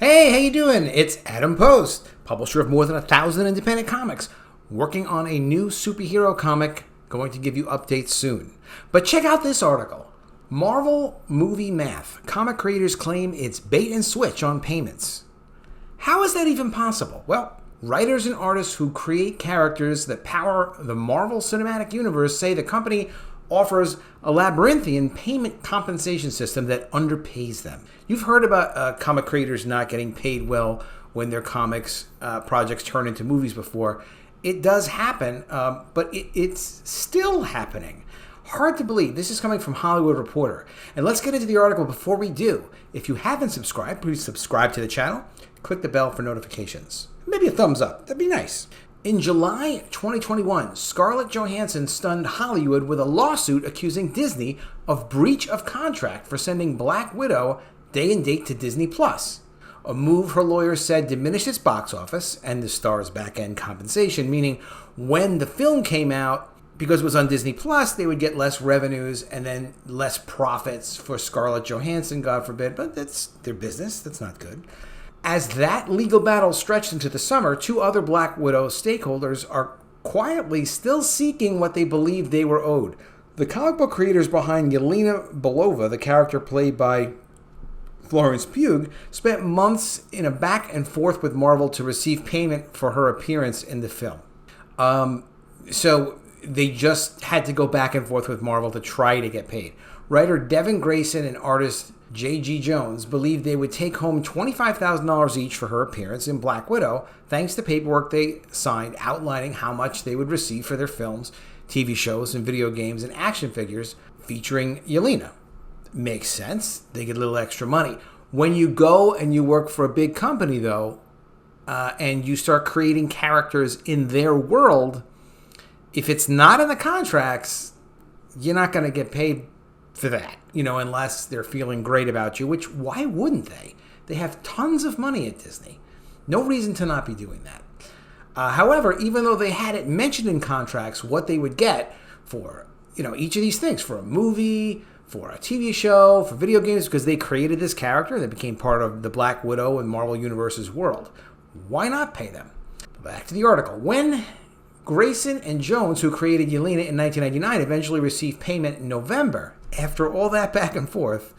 Hey, how you doing? It's Adam Post, publisher of more than 1,000 independent comics, working on a new superhero comic, going to give you updates soon. But check out this article. Marvel movie math. Comic creators claim it's bait and switch on payments. How is that even possible? Well, writers and artists who create characters that power the Marvel Cinematic Universe say the company offers a labyrinthine payment compensation system that underpays them. You've heard about comic creators not getting paid well when their comics projects turn into movies before. It does happen, but it's still happening. Hard to believe. This is coming from Hollywood Reporter. And let's get into the article before we do. If you haven't subscribed, please subscribe to the channel. Click the bell for notifications. Maybe a thumbs up. That'd be nice. In July 2021, Scarlett Johansson stunned Hollywood with a lawsuit accusing Disney of breach of contract for sending Black Widow day and date to Disney+. A move her lawyers said diminished its box office and the star's back-end compensation, meaning when the film came out, because it was on Disney+, they would get less revenues and then less profits for Scarlett Johansson, God forbid, but that's their business. That's not good. As that legal battle stretched into the summer, two other Black Widow stakeholders are quietly still seeking what they believe they were owed. The comic book creators behind Yelena Belova, the character played by Florence Pugh, spent months in a back and forth with Marvel to receive payment for her appearance in the film. So they just had to go back and forth with Marvel to try to get paid. Writer Devin Grayson and artist J.G. Jones believed they would take home $25,000 each for her appearance in Black Widow, thanks to paperwork they signed outlining how much they would receive for their films, TV shows, and video games and action figures featuring Yelena. Makes sense. They get a little extra money. When you go and you work for a big company, though, and you start creating characters in their world, if it's not in the contracts, you're not going to get paid for that, unless they're feeling great about you, which why wouldn't they? They have tons of money at Disney. No reason to not be doing that. However, even though they had it mentioned in contracts what they would get for, each of these things, for a movie, for a TV show, for video games, because they created this character that became part of the Black Widow and Marvel Universe's world. Why not pay them? Back to the article. When Grayson and Jones, who created Yelena in 1999, eventually received payment in November, after all that back and forth,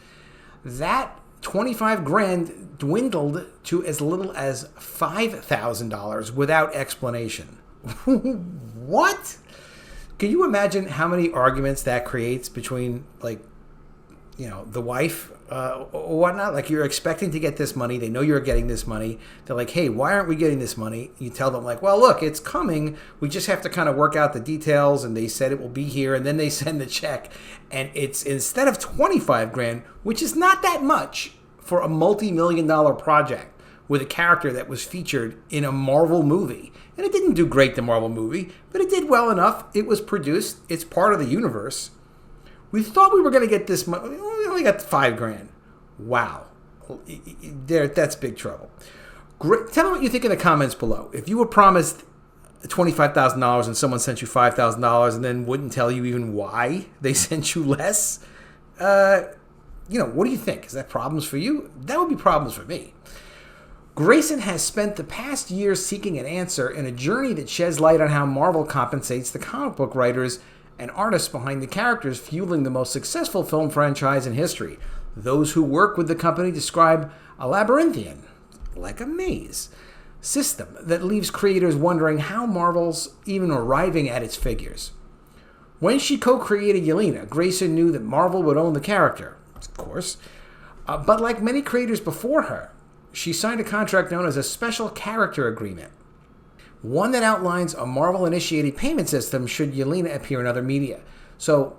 that $25,000 dwindled to as little as $5,000 without explanation. What? Can you imagine how many arguments that creates between, the wife or whatnot? Like, you're expecting to get this money. They know you're getting this money. They're like, hey, why aren't we getting this money? You tell them, well, look, it's coming. We just have to kind of work out the details. And they said it will be here. And then they send the check. And it's instead of $25,000, which is not that much for a multi-million-dollar project with a character that was featured in a Marvel movie. And it didn't do great, the Marvel movie, but it did well enough. It was produced. It's part of the universe. We thought we were going to get this money. We only got $5,000. Wow. That's big trouble. Great. Tell me what you think in the comments below. If you were promised $25,000 and someone sent you $5,000 and then wouldn't tell you even why they sent you less, what do you think? Is that problems for you? That would be problems for me. Grayson has spent the past year seeking an answer in a journey that sheds light on how Marvel compensates the comic book writers and artists behind the characters fueling the most successful film franchise in history. Those who work with the company describe a labyrinthine, like a maze, system that leaves creators wondering how Marvel's even arriving at its figures. When she co-created Yelena, Grayson knew that Marvel would own the character, of course, but like many creators before her, she signed a contract known as a Special Character Agreement, one that outlines a Marvel-initiated payment system should Yelena appear in other media. So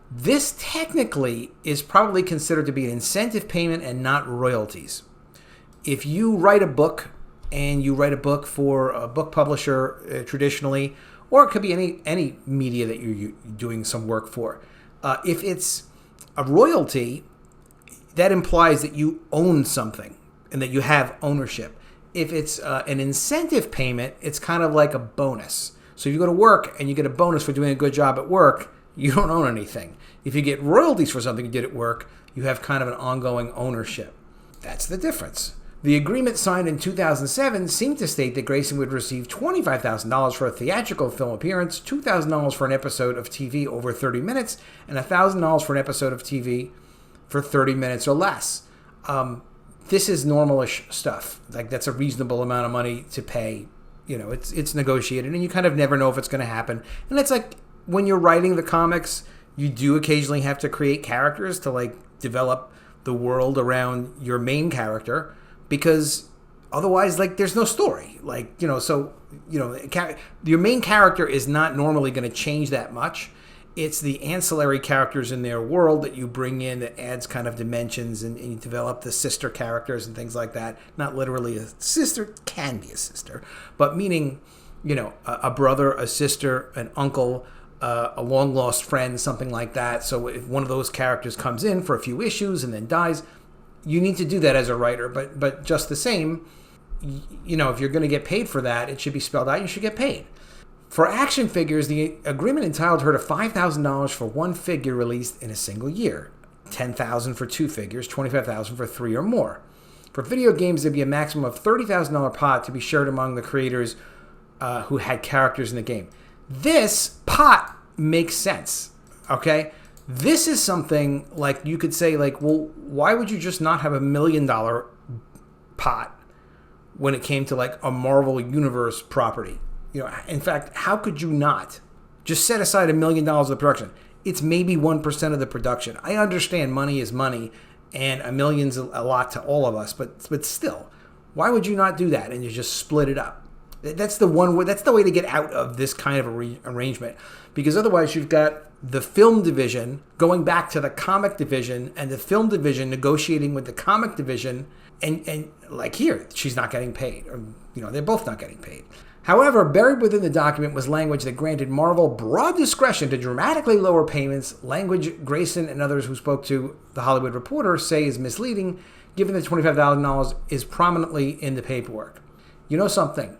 this technically is probably considered to be an incentive payment and not royalties. If you write a book, and you write a book for a book publisher traditionally, or it could be any media that you're doing some work for, if it's a royalty, that implies that you own something and that you have ownership. If it's an incentive payment, it's kind of like a bonus. So if you go to work and you get a bonus for doing a good job at work, you don't own anything. If you get royalties for something you did at work, you have kind of an ongoing ownership. That's the difference. The agreement signed in 2007 seemed to state that Grayson would receive $25,000 for a theatrical film appearance, $2,000 for an episode of TV over 30 minutes, and $1,000 for an episode of TV for 30 minutes or less. This is normalish stuff. Like, that's a reasonable amount of money to pay. You know, it's negotiated, and you kind of never know if it's going to happen. And it's like when you're writing the comics, you do occasionally have to create characters to, like, develop the world around your main character, because otherwise, like, there's no story. Like, you know, so, you know, your main character is not normally going to change that much. It's the ancillary characters in their world that you bring in that adds kind of dimensions, and you develop the sister characters and things like that. Not literally a sister, can be a sister, but meaning, you know, a brother, a sister, an uncle, a long-lost friend, something like that. So if one of those characters comes in for a few issues and then dies, you need to do that as a writer. But just the same, you know, if you're going to get paid for that, it should be spelled out. You should get paid. For action figures, the agreement entitled her to $5,000 for one figure released in a single year, $10,000 for two figures, $25,000 for three or more. For video games, there'd be a maximum of $30,000 pot to be shared among the creators who had characters in the game. This pot makes sense, okay? This is something like you could say, like, well, why would you just not have $1 million pot when it came to, like, a Marvel Universe property? You know, in fact, how could you not just set aside $1 million of the production? It's maybe 1% of the production. I understand money is money, and $1 million's a lot to all of us, but still, why would you not do that and you just split it up? That's the one way. That's the way to get out of this kind of arrangement, because otherwise you've got the film division going back to the comic division, and the film division negotiating with the comic division, and like here, she's not getting paid, or you know, they're both not getting paid. However, buried within the document was language that granted Marvel broad discretion to dramatically lower payments, language Grayson and others who spoke to The Hollywood Reporter say is misleading, given that $25,000 is prominently in the paperwork. You know something?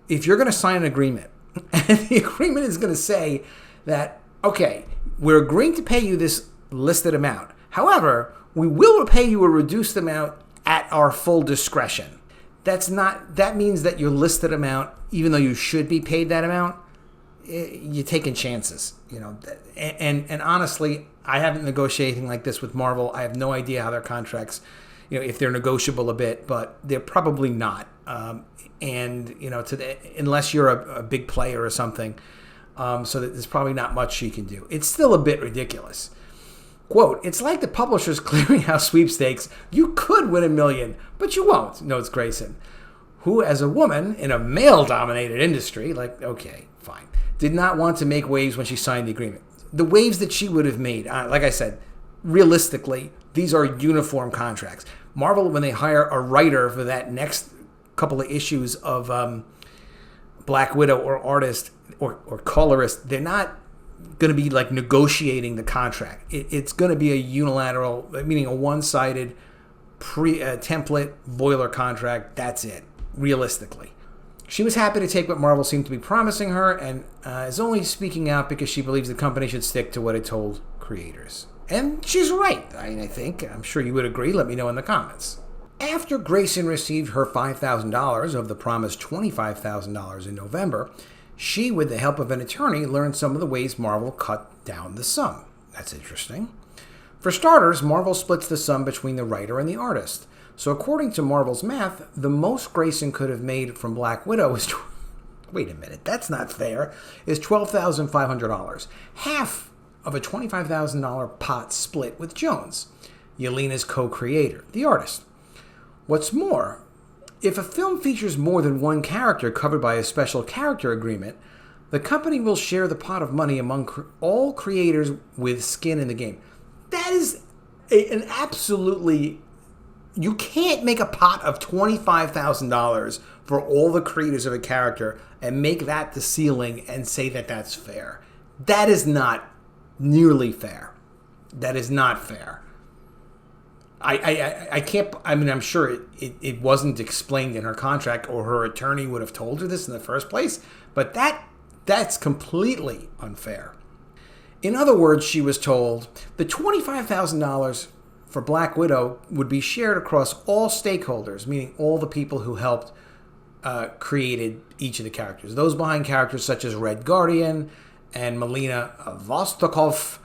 If you're going to sign an agreement, and the agreement is going to say that, okay, we're agreeing to pay you this listed amount. However, we will pay you a reduced amount at our full discretion. That means that your listed amount, even though you should be paid that amount, you're taking chances, you know. And honestly, I haven't negotiated anything like this with Marvel. I have no idea how their contracts, you know, if they're negotiable a bit, but they're probably not. And you know, unless you're a big player or something, so that there's probably not much she can do. It's still a bit ridiculous. Quote, it's like the Publishers Clearinghouse sweepstakes. You could win $1 million, but you won't, notes Grayson, who, as a woman in a male-dominated industry, like, okay, fine, did not want to make waves when she signed the agreement. The waves that she would have made, like I said, realistically, these are uniform contracts. Marvel, when they hire a writer for that next couple of issues of Black Widow or artist or colorist, they're not going to be like negotiating the contract. It's going to be a unilateral, meaning a one-sided template boiler contract. That's it, realistically. She was happy to take what Marvel seemed to be promising her, and is only speaking out because she believes the company should stick to what it told creators. And she's right, I think. I'm sure you would agree. Let me know in the comments. After Grayson received her $5,000 of the promised $25,000 in November, she, with the help of an attorney, learned some of the ways Marvel cut down the sum. That's interesting. For starters, Marvel splits the sum between the writer and the artist. So according to Marvel's math, the most Grayson could have made from Black Widow is... Wait a minute, that's not fair. Is $12,500. Half of a $25,000 pot split with Jones, Yelena's co-creator, the artist. What's more, if a film features more than one character covered by a special character agreement, the company will share the pot of money among all creators with skin in the game. That is an absolutely... You can't make a pot of $25,000 for all the creators of a character and make that the ceiling and say that that's fair. That is not nearly fair. That is not fair. I can't, I mean, I'm sure it wasn't explained in her contract, or her attorney would have told her this in the first place, but that's completely unfair. In other words, she was told, the $25,000 for Black Widow would be shared across all stakeholders, meaning all the people who helped created each of the characters. Those behind characters such as Red Guardian and Melina Vostokov,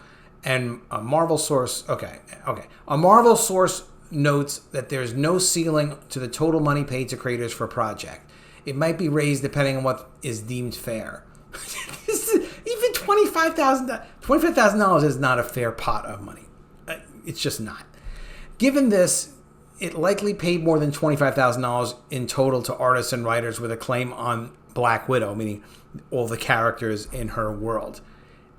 and a Marvel source. A Marvel source notes that there's no ceiling to the total money paid to creators for a project. It might be raised depending on what is deemed fair. Even $25,000 is not a fair pot of money. It's just not. Given this, it likely paid more than $25,000 in total to artists and writers with a claim on Black Widow, meaning all the characters in her world.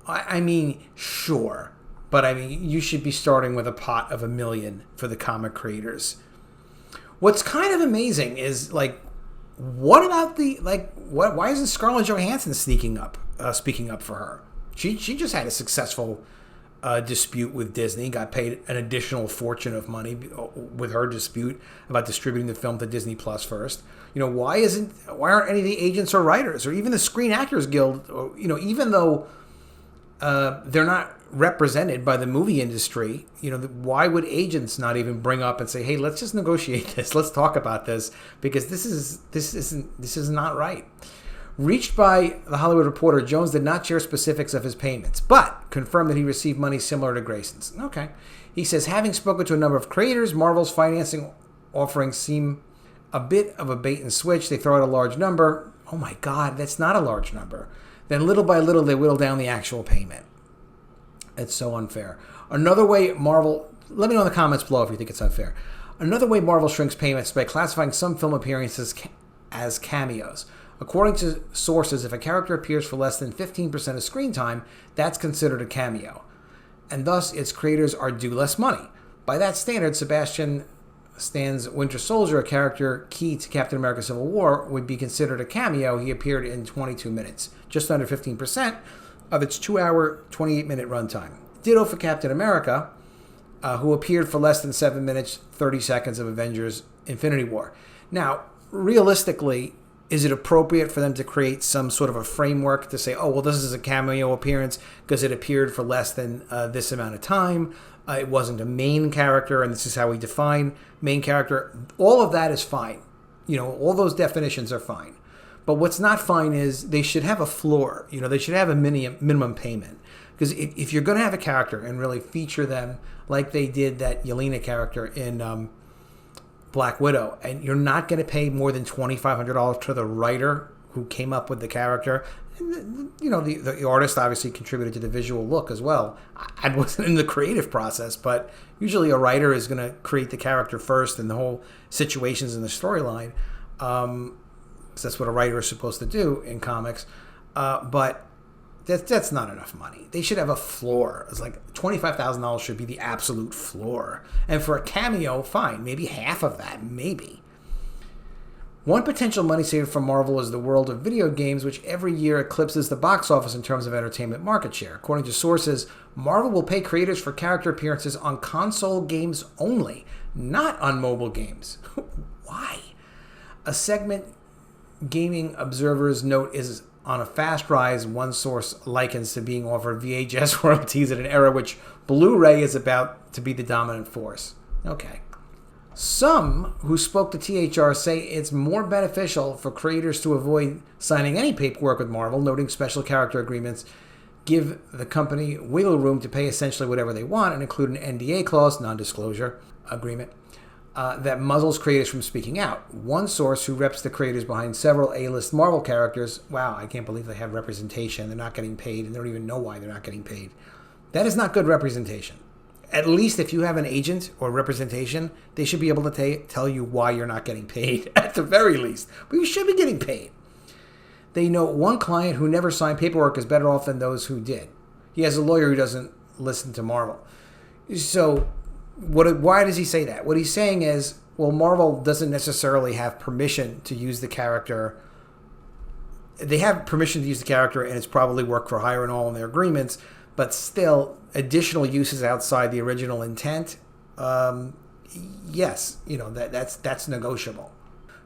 I mean, sure. But I mean, you should be starting with a pot of $1 million for the comic creators. What's kind of amazing is, like, what about why isn't Scarlett Johansson speaking up for her? She just had a successful dispute with Disney, got paid an additional fortune of money with her dispute about distributing the film to Disney Plus first. Why aren't any of the agents or writers or even the Screen Actors Guild, even though they're not represented by the movie industry, why would agents not even bring up and say, hey, let's just negotiate this, let's talk about this, because this is not right. Reached by The Hollywood Reporter, Jones did not share specifics of his payments, but confirmed that he received money similar to Grayson's. Okay. He says, having spoken to a number of creators, Marvel's financing offerings seem a bit of a bait and switch. They throw out a large number. Oh my God, that's not a large number. Then little by little, they whittle down the actual payment. It's so unfair. Another way Marvel, let me know in the comments below if you think it's unfair. Another way Marvel shrinks payments is by classifying some film appearances as cameos. According to sources, if a character appears for less than 15% of screen time, that's considered a cameo. And thus, its creators are due less money. By that standard, Sebastian Stan's Winter Soldier, a character key to Captain America Civil War, would be considered a cameo. He appeared in 22 minutes, just under 15% of its 2-hour, 28-minute runtime. Ditto for Captain America, who appeared for less than 7 minutes, 30 seconds of Avengers Infinity War. Now, realistically, is it appropriate for them to create some sort of a framework to say, oh, well, this is a cameo appearance because it appeared for less than this amount of time? It wasn't a main character, and this is how we define main character. All of that is fine. All those definitions are fine. But what's not fine is they should have a floor. They should have a minimum payment. Because if you're going to have a character and really feature them like they did that Yelena character in Black Widow, and you're not going to pay more than $2,500 to the writer who came up with the character. And, the artist obviously contributed to the visual look as well. I wasn't in the creative process, but usually a writer is going to create the character first and the whole situations in the storyline. Because that's what a writer is supposed to do in comics. But that's not enough money. They should have a floor. It's like $25,000 should be the absolute floor. And for a cameo, fine, maybe half of that, maybe. One potential money saver for Marvel is the world of video games, which every year eclipses the box office in terms of entertainment market share. According to sources, Marvel will pay creators for character appearances on console games only, not on mobile games. Why? A segment Gaming Observer's note is on a fast rise. One source likens to being offered VHS royalties at an era which Blu-ray is about to be the dominant force. Okay. Some who spoke to THR say it's more beneficial for creators to avoid signing any paperwork with Marvel, noting special character agreements give the company wiggle room to pay essentially whatever they want and include an NDA clause, non-disclosure agreement, that muzzles creators from speaking out. One source who reps the creators behind several A-list Marvel characters, wow, I can't believe they have representation, they're not getting paid, and they don't even know why they're not getting paid. That is not good representation. At least if you have an agent or representation, they should be able to tell you why you're not getting paid, at the very least. But you should be getting paid. They know one client who never signed paperwork is better off than those who did. He has a lawyer who doesn't listen to Marvel. So why does he say that? What he's saying is, well, Marvel doesn't necessarily have permission to use the character. They have permission to use the character, and it's probably work for hire and all in their agreements, but still, additional uses outside the original intent, yes, that's negotiable.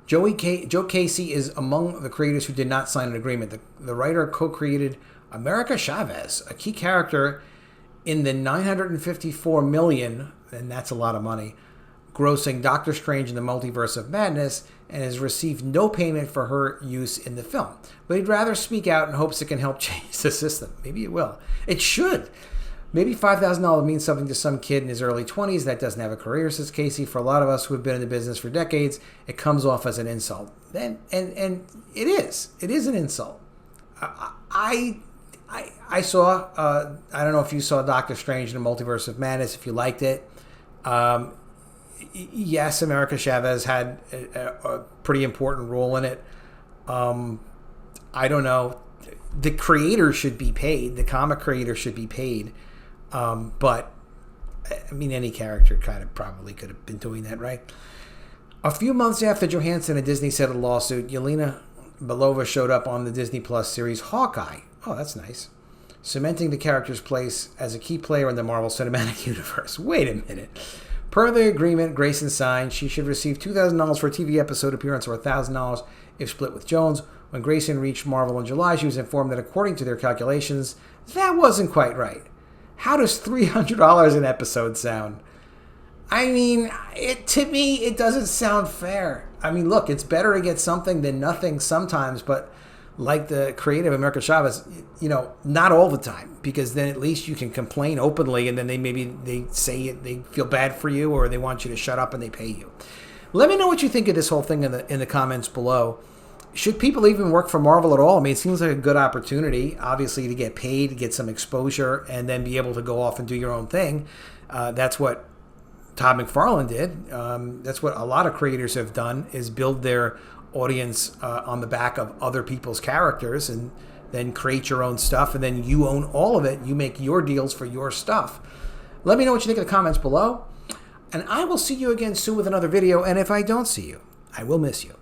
Joe Casey is among the creators who did not sign an agreement. The writer co-created America Chavez, a key character in the $954 million and that's a lot of money, grossing Doctor Strange in the Multiverse of Madness, and has received no payment for her use in the film. But he'd rather speak out in hopes it can help change the system. Maybe it will. It should. Maybe $5,000 means something to some kid in his early 20s that doesn't have a career, says Casey. For a lot of us who have been in the business for decades, it comes off as an insult. And it is. It is an insult. I saw, I don't know if you saw Doctor Strange in the Multiverse of Madness, if you liked it. Yes, America Chavez had a pretty important role in it. I don't know. The creator should be paid. The comic creator should be paid. But, I mean, any character kind of probably could have been doing that, right? A few months after Johansson and Disney settled a lawsuit, Yelena Belova showed up on the Disney Plus series Hawkeye. Oh, that's nice. Cementing the character's place as a key player in the Marvel Cinematic Universe. Wait a minute. Per the agreement Grayson signed, she should receive $2,000 for a TV episode appearance or $1,000 if split with Jones. When Grayson reached Marvel in July, she was informed that according to their calculations, that wasn't quite right. How does $300 an episode sound? I mean, to me, it doesn't sound fair. I mean, look, it's better to get something than nothing sometimes, but like the creative America Chavez, not all the time, because then at least you can complain openly, and then they say it, they feel bad for you, or they want you to shut up and they pay you. Let me know what you think of this whole thing in the comments below. Should people even work for Marvel at all? I mean, it seems like a good opportunity, obviously, to get paid, to get some exposure, and then be able to go off and do your own thing. That's what Todd McFarlane did. That's what a lot of creators have done, is build their audience on the back of other people's characters, and then create your own stuff, and then you own all of it. You make your deals for your stuff. Let me know what you think in the comments below, and I will see you again soon with another video, and if I don't see you, I will miss you.